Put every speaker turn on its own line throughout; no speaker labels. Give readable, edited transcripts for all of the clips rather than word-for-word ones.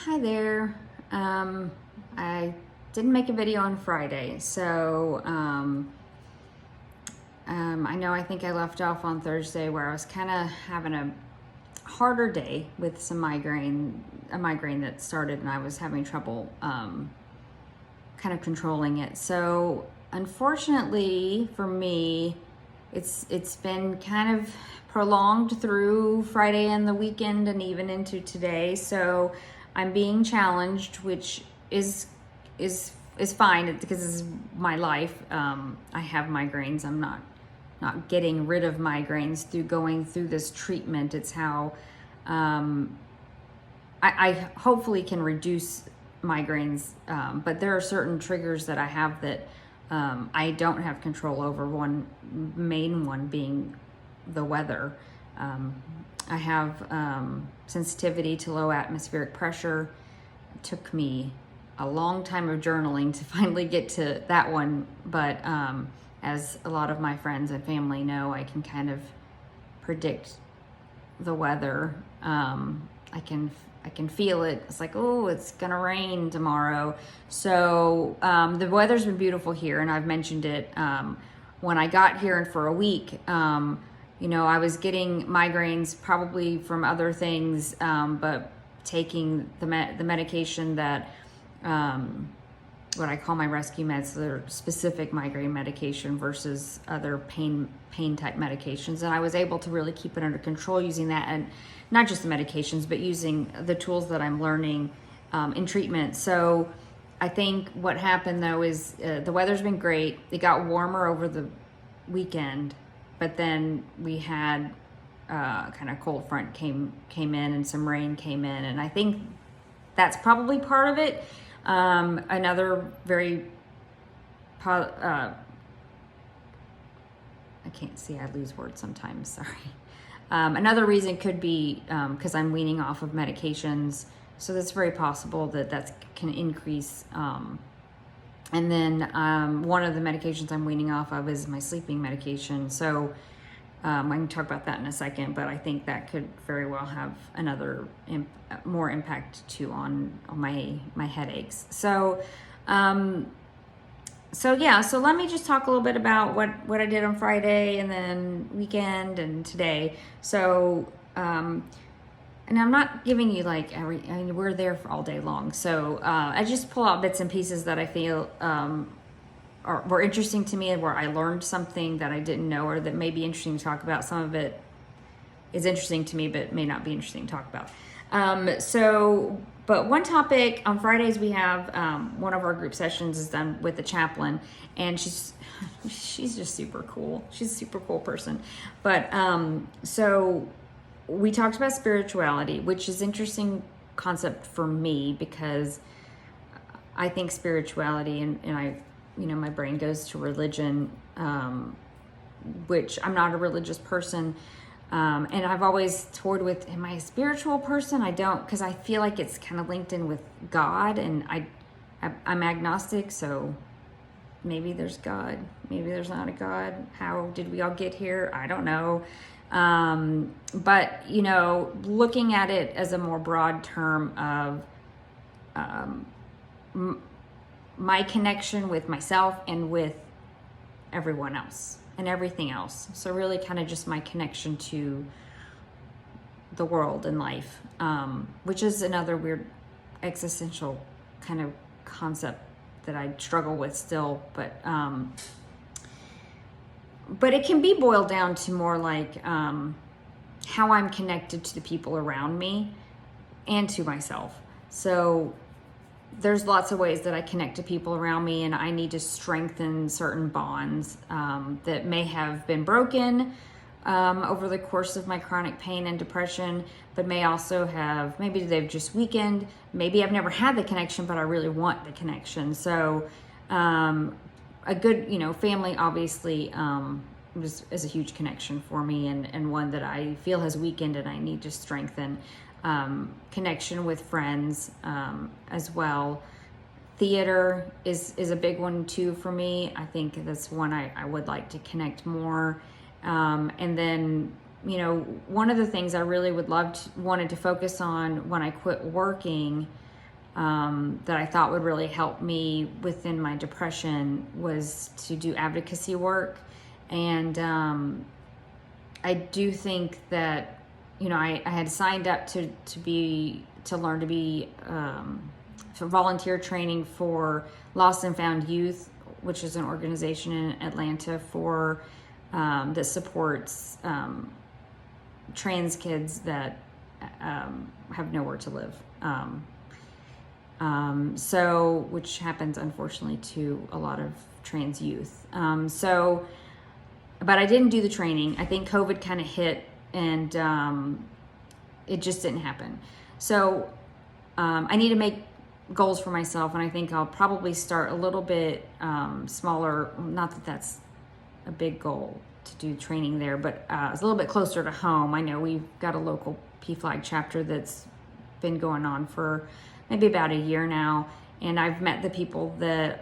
Hi there. I didn't make a video on Friday, so I know I think I left off on Thursday where I was kind of having a harder day with a migraine that started, and I was having trouble kind of controlling it. So unfortunately for me, it's been kind of prolonged through Friday and the weekend and even into today. So I'm being challenged, which is fine because this is my life. I have migraines. I'm not getting rid of migraines through going through this treatment. It's how I hopefully can reduce migraines, but there are certain triggers that I have that I don't have control over. One main one being the weather. I have sensitivity to low atmospheric pressure. It took me a long time of journaling to finally get to that one, but as a lot of my friends and family know, I can kind of predict the weather. I can feel it. It's like, oh, it's gonna rain tomorrow. So the weather's been beautiful here, and I've mentioned it. When I got here and for a week, I was getting migraines probably from other things, but taking the medication that what I call my rescue meds, they're specific migraine medication versus other pain type medications, and I was able to really keep it under control using that, and not just the medications, but using the tools that I'm learning in treatment. So I think what happened though is the weather's been great. It got warmer over the weekend, but then we had kind of cold front came in, and some rain came in, and I think that's probably part of it. Another very I can't see, I lose words sometimes, sorry. Another reason could be because I'm weaning off of medications, so that's very possible that can increase. And then one of the medications I'm weaning off of is my sleeping medication, so I can talk about that in a second, but I think that could very well have another more impact too on my headaches. So let me just talk a little bit about what I did on Friday and then weekend and today. So and I'm not giving you like we're there for all day long. So I just pull out bits and pieces that I feel were interesting to me, and where I learned something that I didn't know or that may be interesting to talk about. Some of it is interesting to me, but may not be interesting to talk about. But one topic on Fridays, we have one of our group sessions is done with the chaplain, and she's just super cool. She's a super cool person. But so we talked about spirituality, which is interesting concept for me because I think spirituality and my brain goes to religion, which I'm not a religious person. And I've always toyed with, am I a spiritual person? I don't, because I feel like it's kind of linked in with God, and I'm agnostic, so maybe there's God, maybe there's not a God. How did we all get here? I don't know. But looking at it as a more broad term of my connection with myself and with everyone else and everything else. So really kind of just my connection to the world and life, which is another weird existential kind of concept that I struggle with still, but it can be boiled down to more like how I'm connected to the people around me and to myself. So there's lots of ways that I connect to people around me, and I need to strengthen certain bonds that may have been broken over the course of my chronic pain and depression, but may also have, maybe they've just weakened. Maybe I've never had the connection, but I really want the connection. So a good, family obviously is a huge connection for me, and one that I feel has weakened and I need to strengthen. Connection with friends as well. Theater is a big one too for me. I think that's one I would like to connect more. And then, one of the things I really wanted to focus on when I quit working that I thought would really help me within my depression was to do advocacy work. And I do think that, I had signed up to learn to be for volunteer training for Lost and Found Youth, which is an organization in Atlanta for that supports trans kids that have nowhere to live. So, which happens unfortunately to a lot of trans youth. But I didn't do the training. I think COVID kind of hit, and it just didn't happen. So I need to make goals for myself, and I think I'll probably start a little bit smaller. Not that that's a big goal to do training there, but it's a little bit closer to home. I know we've got a local PFLAG chapter that's been going on for maybe about a year now, and I've met the people that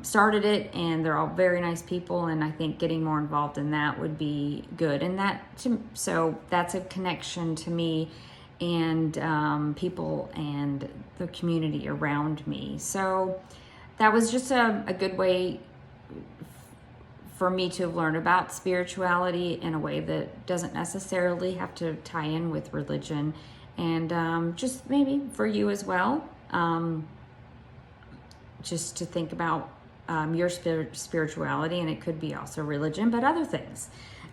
started it, and they're all very nice people, and I think getting more involved in that would be good. And so that's a connection to me and people and the community around me. So that was just a good way for me to learn about spirituality in a way that doesn't necessarily have to tie in with religion, and just maybe for you as well, just to think about your spirituality, and it could be also religion, but other things.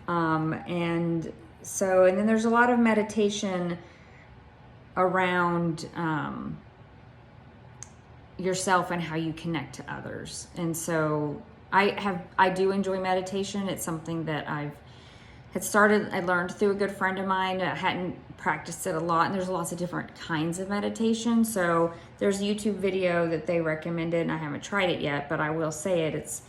And then there's a lot of meditation around yourself and how you connect to others. And so I do enjoy meditation. It's something that I learned through a good friend of mine. I hadn't practiced it a lot, and there's lots of different kinds of meditation. So there's a YouTube video that they recommended, and I haven't tried it yet, but I will say it. It's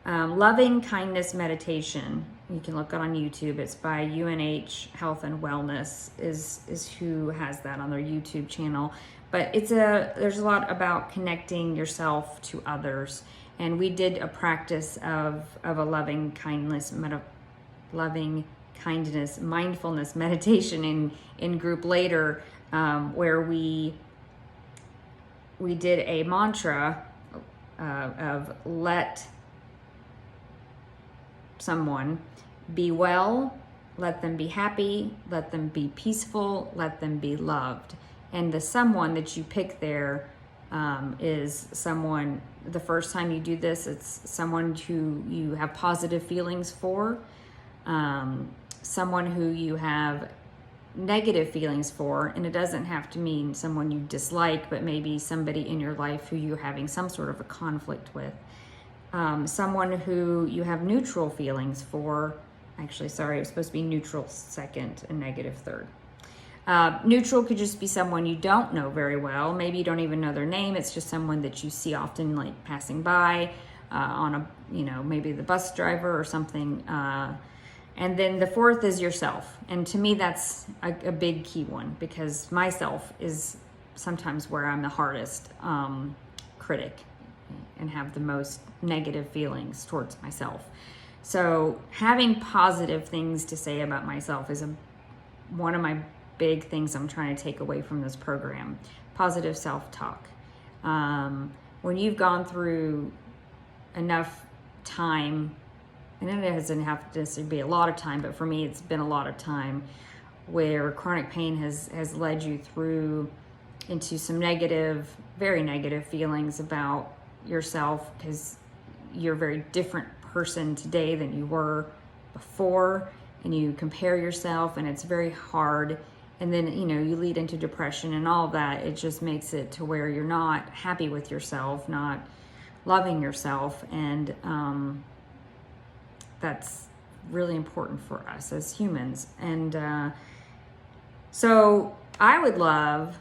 Loving Kindness Meditation. You can look it on YouTube. It's by UNH Health and Wellness is who has that on their YouTube channel. But there's a lot about connecting yourself to others. And we did a practice of a loving kindness mindfulness meditation in group later, where we did a mantra of let someone be well, let them be happy, let them be peaceful, let them be loved. And the someone that you pick there is someone, the first time you do this, it's someone who you have positive feelings for, someone who you have negative feelings for, and it doesn't have to mean someone you dislike, but maybe somebody in your life who you're having some sort of a conflict with. Someone who you have neutral feelings for. Actually, sorry, it was supposed to be neutral second and negative third. Neutral could just be someone you don't know very well. Maybe you don't even know their name. It's just someone that you see often, like passing by on maybe the bus driver or something. And then the fourth is yourself. And to me, that's a big key one, because myself is sometimes where I'm the hardest critic and have the most negative feelings towards myself. So having positive things to say about myself is one of my big things I'm trying to take away from this program. Positive self-talk. When you've gone through enough time, and it doesn't have to be a lot of time, but for me it's been a lot of time, where chronic pain has led you through into some very negative feelings about yourself, because you're a very different person today than you were before, and you compare yourself, and it's very hard. And then, you lead into depression and all of that. It just makes it to where you're not happy with yourself, not loving yourself. And that's really important for us as humans. And so I would love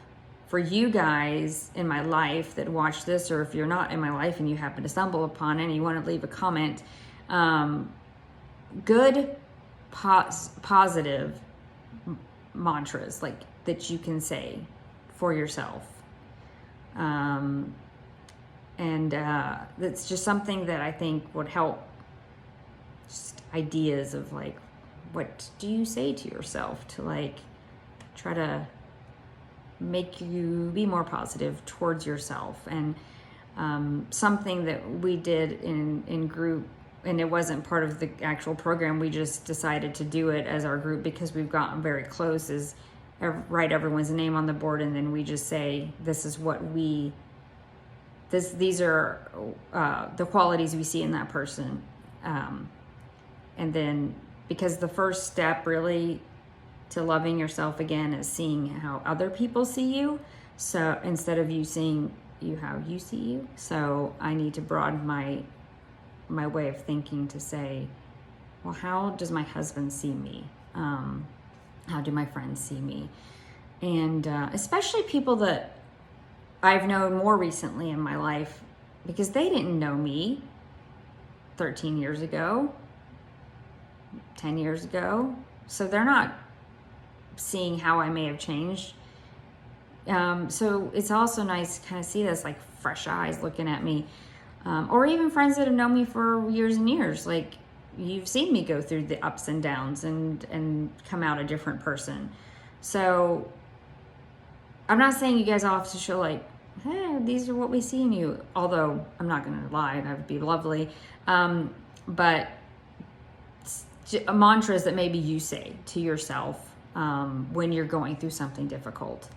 for you guys in my life that watch this, or if you're not in my life and you happen to stumble upon it and you want to leave a comment, good, positive mantras like that you can say for yourself. And that's just something that I think would help. Just ideas of like, what do you say to yourself to like try to make you be more positive towards yourself. And something that we did in group, and it wasn't part of the actual program, we just decided to do it as our group because we've gotten very close, is write everyone's name on the board, and then we just say, this is what these are the qualities we see in that person. And then, because the first step really to loving yourself again is seeing how other people see you. So instead of you seeing you how you see you. So I need to broaden my way of thinking to say, well, how does my husband see me? How do my friends see me? And especially people that I've known more recently in my life, because they didn't know me 13 years ago, 10 years ago. So they're not seeing how I may have changed. So it's also nice to kind of see this like fresh eyes looking at me. Or even friends that have known me for years and years. Like, you've seen me go through the ups and downs and come out a different person. So I'm not saying you guys all have to show like, hey, these are what we see in you. Although I'm not going to lie, that would be lovely. But mantras that maybe you say to yourself when you're going through something difficult,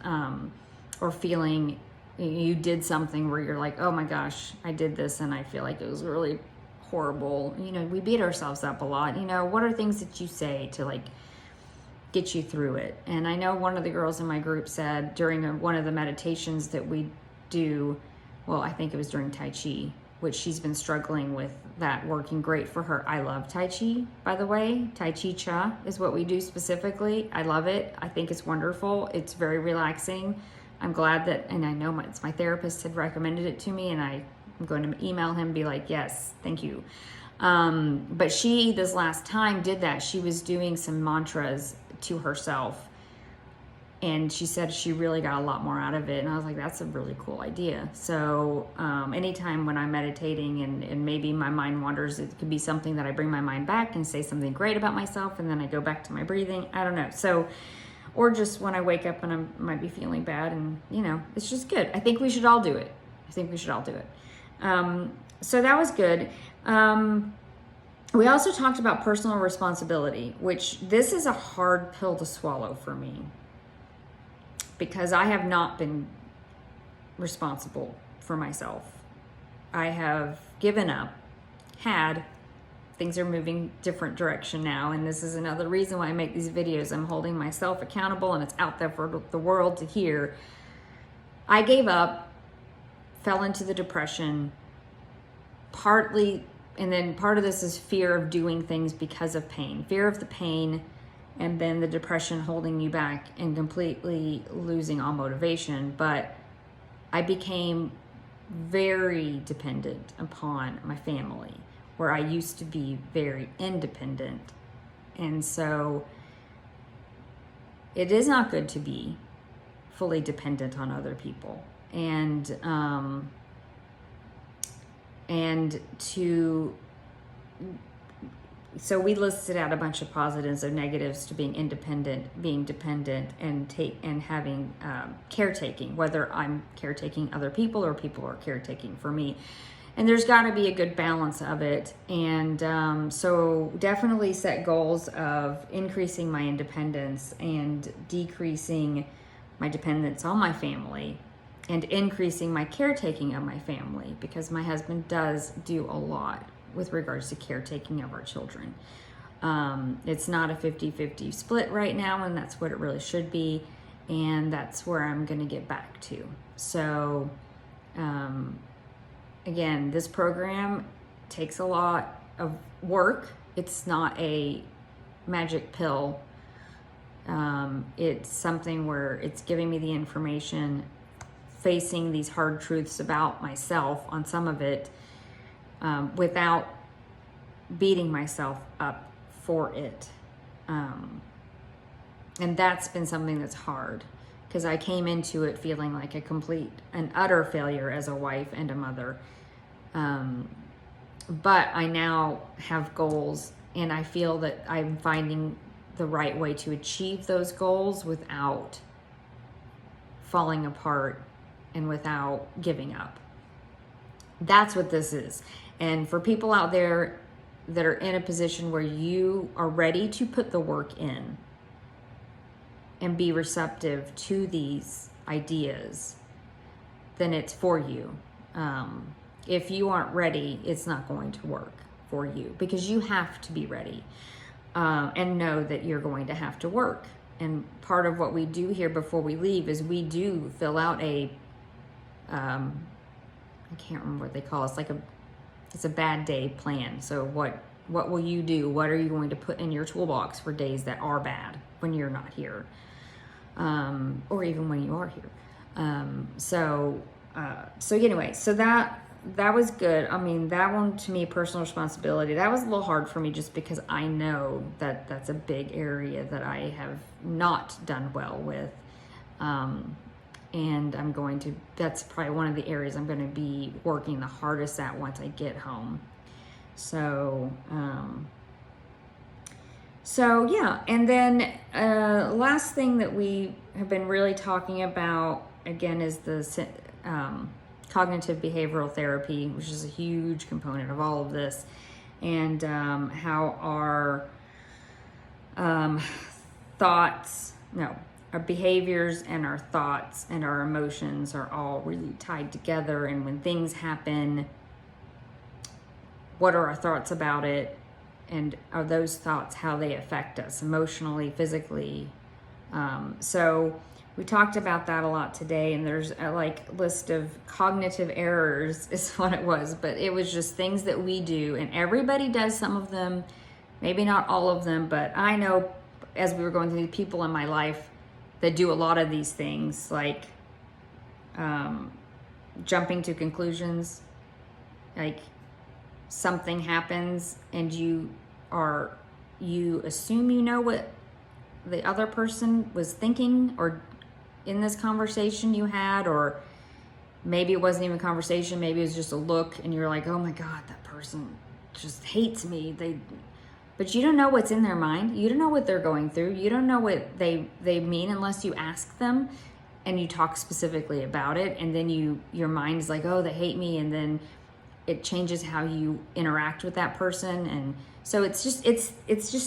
or feeling you did something where you're like, oh my gosh, I did this and I feel like it was really horrible. You know, we beat ourselves up a lot. You know, what are things that you say to like get you through it? And I know one of the girls in my group said during one of the meditations that we do, well, I think it was during Tai Chi, which she's been struggling with that working great for her. I love Tai Chi, by the way. Tai Chi Cha is what we do specifically. I love it. I think it's wonderful. It's very relaxing. I'm glad that, and I know my therapist had recommended it to me, and I'm going to email him and be like, yes, thank you. But she, this last time, did that. She was doing some mantras to herself, and she said she really got a lot more out of it. And I was like, that's a really cool idea. So anytime when I'm meditating and maybe my mind wanders, it could be something that I bring my mind back and say something great about myself, and then I go back to my breathing. I don't know. So, or just when I wake up and I might be feeling bad, and you know, it's just good. I think we should all do it. So that was good. We also talked about personal responsibility, which this is a hard pill to swallow for me, because I have not been responsible for myself. I have given up, things are moving different direction now, and this is another reason why I make these videos. I'm holding myself accountable, and it's out there for the world to hear. I gave up, fell into the depression, partly, and then part of this is fear of doing things because of pain, fear of the pain, and then the depression holding you back and completely losing all motivation. But I became very dependent upon my family, where I used to be very independent. And so it is not good to be fully dependent on other people. So we listed out a bunch of positives and negatives to being independent, being dependent, and having caretaking, whether I'm caretaking other people or people are caretaking for me. And there's got to be a good balance of it. And so definitely set goals of increasing my independence and decreasing my dependence on my family, and increasing my caretaking of my family, because my husband does do a lot with regards to caretaking of our children. It's not a 50-50 split right now, and that's what it really should be. And that's where I'm going to get back to. So, again, this program takes a lot of work. It's not a magic pill. It's something where it's giving me the information, facing these hard truths about myself on some of it, without beating myself up for it. And that's been something that's hard, because I came into it feeling like a complete and utter failure as a wife and a mother. But I now have goals, and I feel that I'm finding the right way to achieve those goals without falling apart and without giving up. That's what this is. And for people out there that are in a position where you are ready to put the work in and be receptive to these ideas, then it's for you. If you aren't ready, it's not going to work for you, because you have to be ready and know that you're going to have to work. And part of what we do here before we leave is we do fill out a, I can't remember what they call it. It's a bad day plan. So what will you do? What are you going to put in your toolbox for days that are bad when you're not here? Or even when you are here. So anyway, so that was good. I mean, that one to me, personal responsibility, that was a little hard for me just because I know that that's a big area that I have not done well with. And that's probably one of the areas I'm going to be working the hardest at once I get home. So yeah. And then, last thing that we have been really talking about again is the, cognitive behavioral therapy, which is a huge component of all of this, and how our our behaviors and our thoughts and our emotions are all really tied together. And when things happen, what are our thoughts about it? And are those thoughts how they affect us emotionally, physically? So we talked about that a lot today, and there's a list of cognitive errors is what it was, but it was just things that we do, and everybody does some of them, maybe not all of them, but I know as we were going through people in my life that do a lot of these things, like jumping to conclusions, like something happens and you assume you know what the other person was thinking or in this conversation you had, or maybe it wasn't even a conversation, maybe it was just a look and you're like, oh my God, that person just hates me. But you don't know what's in their mind. You don't know what they're going through. You don't know what they mean unless you ask them and you talk specifically about it. And then your mind is like, oh, they hate me. And then it changes how you interact with that person. And so it's just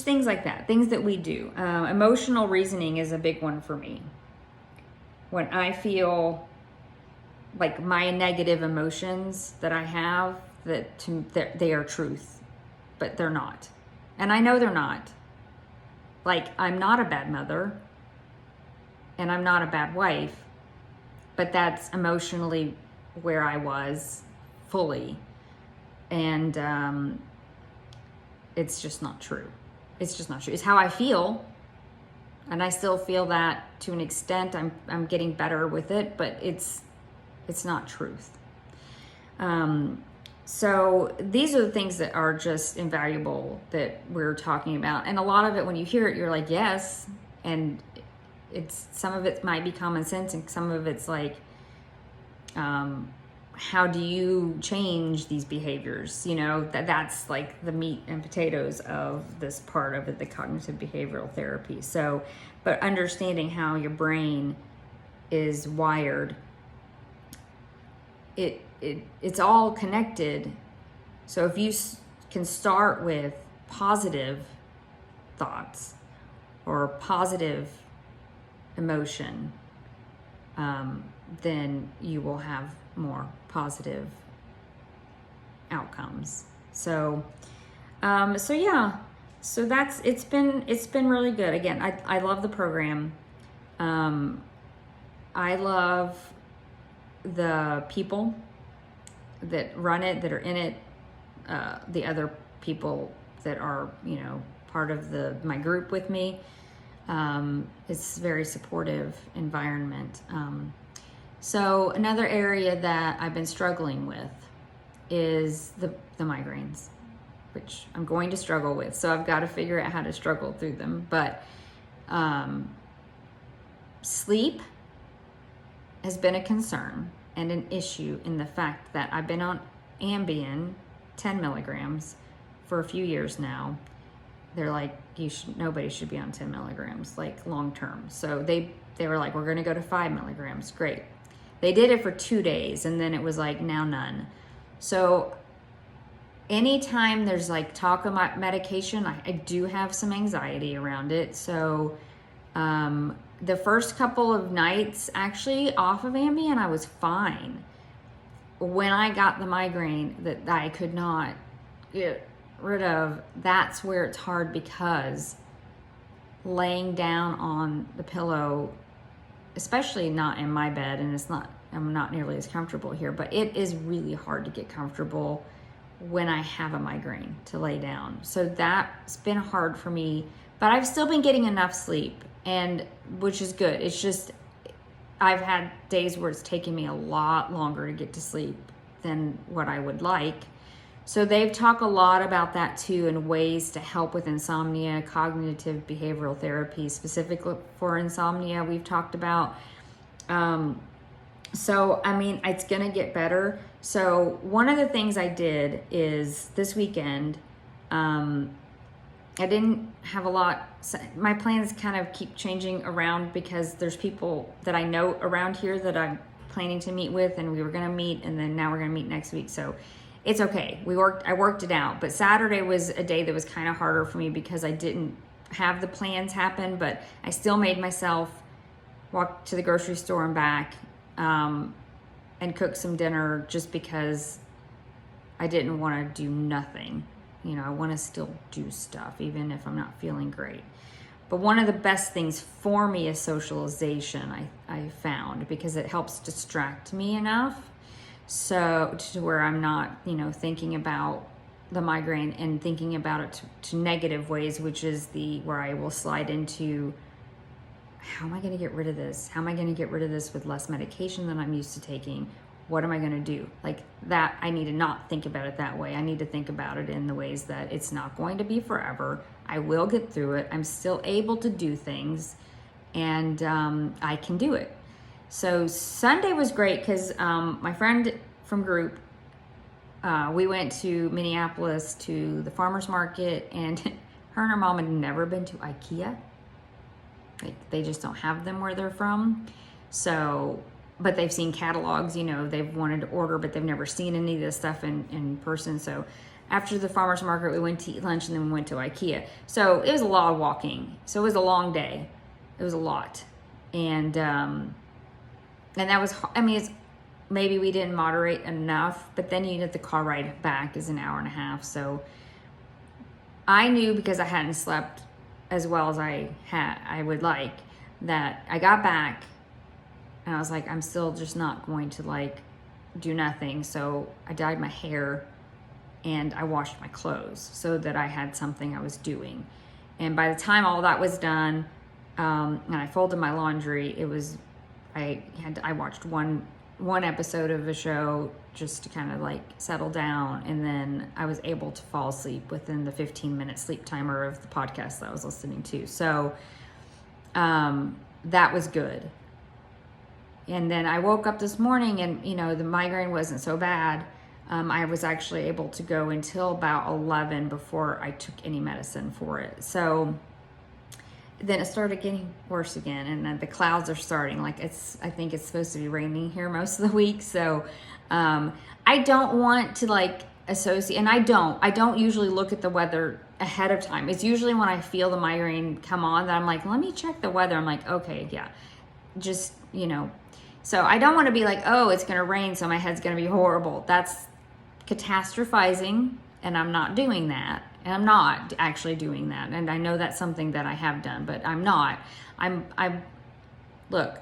things like that, things that we do. Emotional reasoning is a big one for me. When I feel like my negative emotions that I have, that they are truth, but they're not. And I know they're not. Like, I'm not a bad mother and I'm not a bad wife, but that's emotionally where I was fully. And it's just not true. It's just not true. It's how I feel. And I still feel that to an extent. I'm getting better with it, but it's not truth. So these are the things that are just invaluable that we're talking about. And a lot of it, when you hear it, you're like, yes. And some of it might be common sense, and some of it's like, how do you change these behaviors? You know, that's like the meat and potatoes of this part of it, the cognitive behavioral therapy. So, but understanding how your brain is wired, it's all connected. So if you can start with positive thoughts or positive emotion, then you will have more positive outcomes. So yeah, so it's been really good. Again, I love the program. I love the people that run it, that are in it, the other people that are, part of my group with me. It's a very supportive environment. So another area that I've been struggling with is the migraines, which I'm going to struggle with. So I've got to figure out how to struggle through them. But sleep has been a concern and an issue in the fact that I've been on Ambien 10 milligrams for a few years now, they're like, nobody should be on 10 milligrams, like long term. So they were like, we're going to go to 5 milligrams. Great. They did it for 2 days, and then it was like, now none. So anytime there's like talk about medication, I do have some anxiety around it. So the first couple of nights actually off of Ambien, I was fine. When I got the migraine that I could not get rid of, that's where it's hard, because laying down on the pillow, especially not in my bed, and I'm not nearly as comfortable here, but it is really hard to get comfortable when I have a migraine to lay down. So that's been hard for me, but I've still been getting enough sleep, and which is good. It's just I've had days where it's taken me a lot longer to get to sleep than what I would like. So they've talked a lot about that too, and ways to help with insomnia, cognitive behavioral therapy specifically for insomnia we've talked about. So, I mean, it's going to get better. So one of the things I did is this weekend, I didn't have a lot. My plans kind of keep changing around because there's people that I know around here that I'm planning to meet with, and we were going to meet, and then now we're going to meet next week. So it's okay. I worked it out. But Saturday was a day that was kind of harder for me because I didn't have the plans happen, but I still made myself walk to the grocery store and back, and cook some dinner, just because I didn't want to do nothing. You know, I want to still do stuff, even if I'm not feeling great. But one of the best things for me is socialization, I found, because it helps distract me enough so to where I'm not, thinking about the migraine and thinking about it to negative ways, which is where I will slide into, how am I going to get rid of this? How am I going to get rid of this with less medication than I'm used to taking? What am I going to do? Like that, I need to not think about it that way. I need to think about it in the ways that it's not going to be forever. I will get through it. I'm still able to do things, and I can do it. So Sunday was great because my friend from group, we went to Minneapolis to the farmer's market, and her and her mom had never been to IKEA. Like, they just don't have them where they're from. So, but they've seen catalogs, they've wanted to order, but they've never seen any of this stuff in person. So after the farmer's market, we went to eat lunch, and then we went to IKEA. So it was a lot of walking. So it was a long day. It was a lot. And that was, maybe we didn't moderate enough, but then the car ride back is an hour and a half. So I knew, because I hadn't slept as well as I would like, that I got back and I was like, I'm still just not going to do nothing. So I dyed my hair and I washed my clothes so that I had something I was doing. And by the time all that was done, and I folded my laundry, I watched one episode of a show just to kind of settle down, and then I was able to fall asleep within the 15-minute sleep timer of the podcast that I was listening to. So that was good. And then I woke up this morning, and the migraine wasn't so bad. I was actually able to go until about 11 before I took any medicine for it. So then it started getting worse again, and then the clouds are starting. I think it's supposed to be raining here most of the week. So I don't want to associate, and I don't usually look at the weather ahead of time. It's usually when I feel the migraine come on that I'm like, let me check the weather. I'm like, okay, yeah, just, so I don't want to be like, oh, it's going to rain, so my head's going to be horrible. That's catastrophizing, and I'm not doing that. And I'm not actually doing that. And I know that's something that I have done, but I'm not. Look,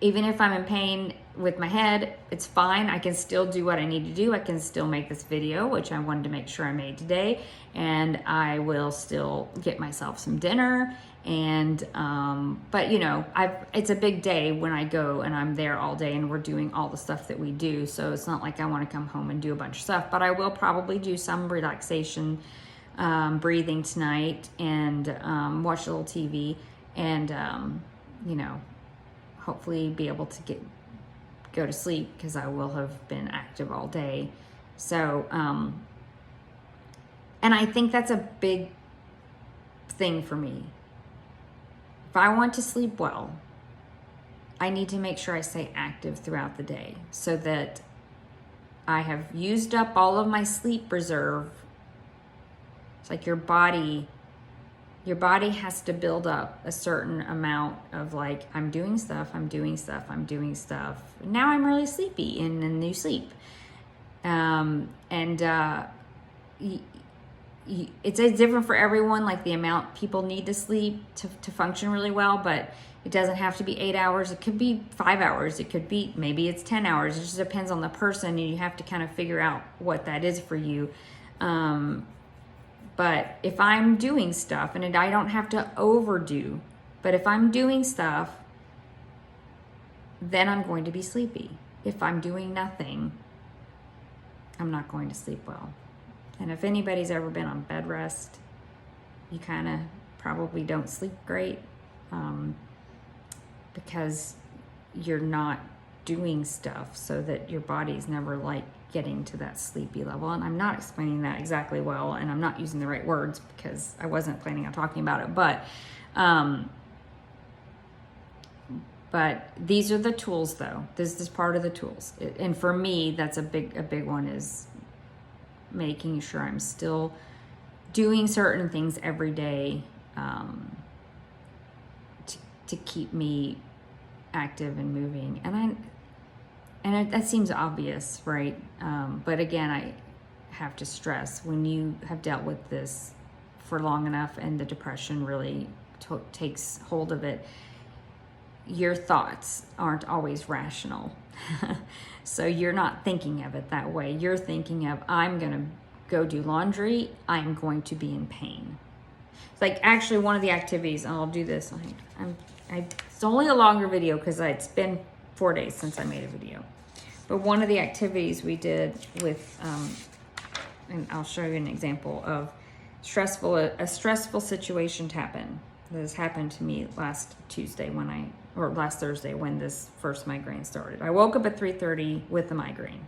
even if I'm in pain with my head, it's fine. I can still do what I need to do. I can still make this video, which I wanted to make sure I made today. And I will still get myself some dinner. And, but it's a big day when I go and I'm there all day and we're doing all the stuff that we do. So it's not like I want to come home and do a bunch of stuff, but I will probably do some relaxation, breathing tonight, and watch a little TV, and hopefully be able to go to sleep, because I will have been active all day. So and I think that's a big thing for me. If I want to sleep well, I need to make sure I stay active throughout the day so that I have used up all of my sleep reserve. It's like your body has to build up a certain amount of like, I'm doing stuff. Now I'm really sleepy, and then you sleep. It's different for everyone, like the amount people need to sleep to function really well, but it doesn't have to be 8 hours. It could be 5 hours. It could be, maybe it's 10 hours. It just depends on the person, and you have to kind of figure out what that is for you. But if I'm doing stuff, and I don't have to overdo, but if I'm doing stuff, then I'm going to be sleepy. If I'm doing nothing, I'm not going to sleep well. And if anybody's ever been on bed rest, you kind of probably don't sleep great, because you're not doing stuff, so that your body's never like getting to that sleepy level. And I'm not explaining that exactly well, and I'm not using the right words because I wasn't planning on talking about it, but these are the tools, though. This is part of the tools. And for me, that's a big one, is making sure I'm still doing certain things every day, to keep me active and moving. And that seems obvious, right? But again, I have to stress, when you have dealt with this for long enough and the depression really takes hold of it, your thoughts aren't always rational. So you're not thinking of it that way. You're thinking of, I'm going to go do laundry. I'm going to be in pain. It's like, actually, one of the activities, and I'll do this. It's only a longer video because it's been 4 days since I made a video. But one of the activities we did with, and I'll show you an example of a stressful situation happen. This happened to me last Thursday when this first migraine started. I woke up at 3:30 with a migraine,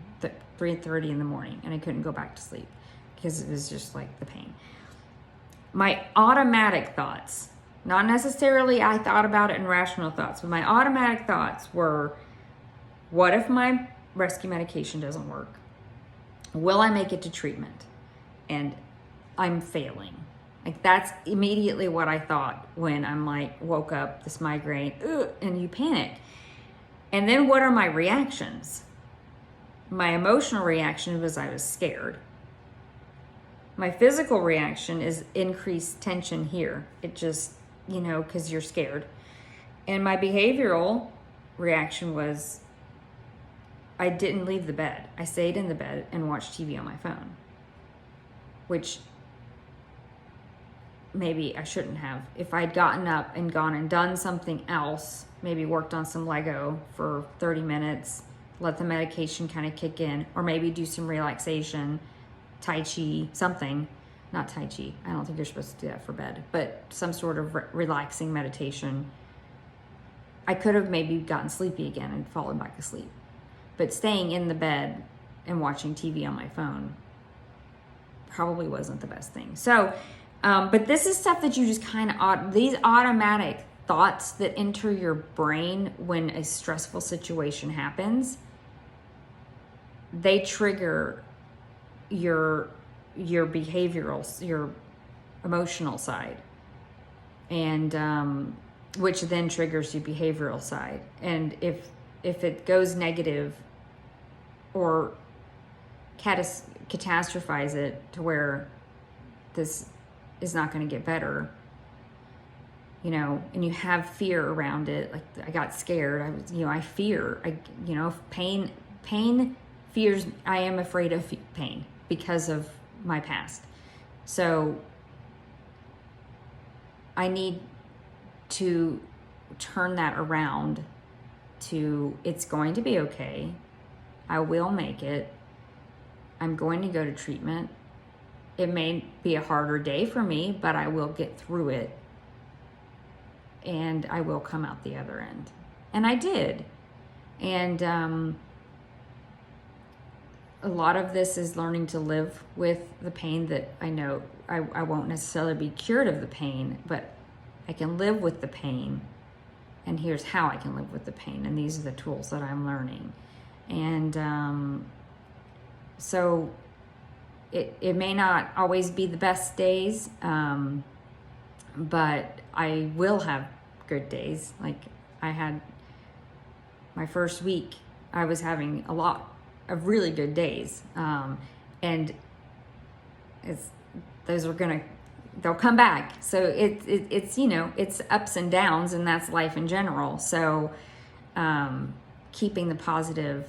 3:30 in the morning, and I couldn't go back to sleep because it was just like the pain. My automatic thoughts, not necessarily I thought about it in rational thoughts, but my automatic thoughts were, what if my rescue medication doesn't work? Will I make it to treatment? And I'm failing. Like, that's immediately what I thought when I'm like, woke up, this migraine, and you panic. And then what are my reactions? My emotional reaction was I was scared. My physical reaction is increased tension here. It just, because you're scared. And my behavioral reaction was, I didn't leave the bed. I stayed in the bed and watched TV on my phone, which maybe I shouldn't have. If I'd gotten up and gone and done something else, maybe worked on some Lego for 30 minutes, let the medication kind of kick in, or maybe do some relaxation, Tai Chi, something. Not Tai Chi. I don't think you're supposed to do that for bed, but some sort of relaxing meditation. I could have maybe gotten sleepy again and fallen back asleep. But staying in the bed and watching TV on my phone probably wasn't the best thing. So, but this is stuff that you just kind of, these automatic thoughts that enter your brain when a stressful situation happens, they trigger your behavioral, your emotional side, and which then triggers your behavioral side. And if it goes negative or catastrophize it to where this is not going to get better, and you have fear around it. Like, I got scared. I fear. Pain fears. I am afraid of pain because of my past. So I need to turn that around to, it's going to be okay. I will make it. I'm going to go to treatment. It may be a harder day for me, but I will get through it. And I will come out the other end. And I did. And a lot of this is learning to live with the pain that I know I won't necessarily be cured of the pain, but I can live with the pain. And here's how I can live with the pain. And these are the tools that I'm learning. And so it may not always be the best days, but I will have good days. Like I had my first week, I was having a lot of really good days. And those are they'll come back. So it's, you know, it's ups and downs, and that's life in general. So keeping the positive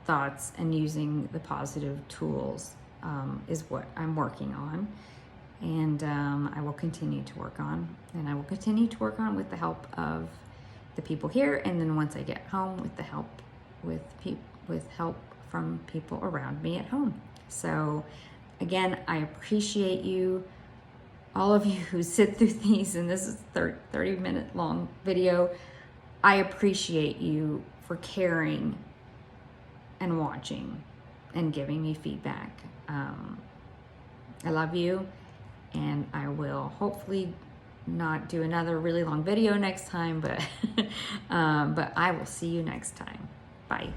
thoughts and using the positive tools is what I'm working on. And I will continue to work on, and I will continue to work on with the help of the people here. And then once I get home, with the help with help from people around me at home. So again, I appreciate you, all of you who sit through these, and this is a 30-minute long video. I appreciate you for caring and watching and giving me feedback. I love you, and I will hopefully not do another really long video next time, but I will see you next time. Bye.